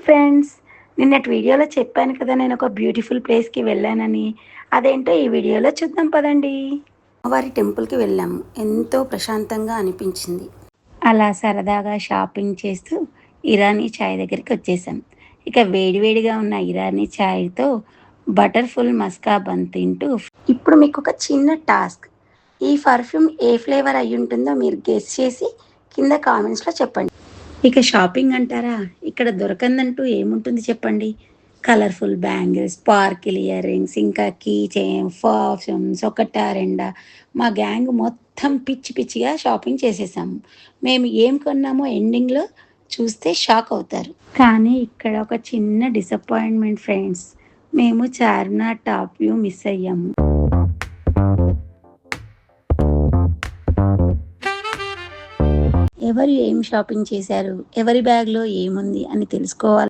Friends, నిన్నటి వీడియోలో చెప్పాను కదా నేను ఒక బ్యూటిఫుల్ ప్లేస్కి వెళ్ళానని. అదేంటో ఈ వీడియోలో చూద్దాం పదండి. అమ్మవారి టెంపుల్కి వెళ్ళాము. ఎంతో ప్రశాంతంగా అనిపించింది. అలా సరదాగా షాపింగ్ చేస్తూ ఇరానీ చాయ్ దగ్గరికి వచ్చేసాం. ఇక వేడివేడిగా ఉన్న ఇరానీ చాయ్తో బటర్ఫుల్ మస్కా బన్ తింటూ, ఇప్పుడు మీకు ఒక చిన్న టాస్క్. ఈ పర్ఫ్యూమ్ ఏ ఫ్లేవర్ అయి ఉంటుందో మీరు గెస్ చేసి కింద కామెంట్స్లో చెప్పండి. ఇక షాపింగ్ అంటారా, ఇక్కడ దొరకందంటూ ఏముంటుంది చెప్పండి. Colourful bangles, sparkle earrings, ఇంకా కీ చైన్, పర్ఫ్యూమ్స్, ఒకటా రెండా, మా గ్యాంగ్ మొత్తం పిచ్చి పిచ్చిగా షాపింగ్ చేసేసాము. మేము ఏం కొన్నామో ఎండింగ్లో చూస్తే షాక్ అవుతారు. కానీ ఇక్కడ ఒక చిన్న డిసప్పాయింట్మెంట్ ఫ్రెండ్స్. మేము చార్మినార్ టాప్ వ్యూ మిస్ అయ్యాము. ఎవరు ఏం షాపింగ్ చేశారు, ఎవరి బ్యాగ్లో ఏముంది అని తెలుసుకోవాలి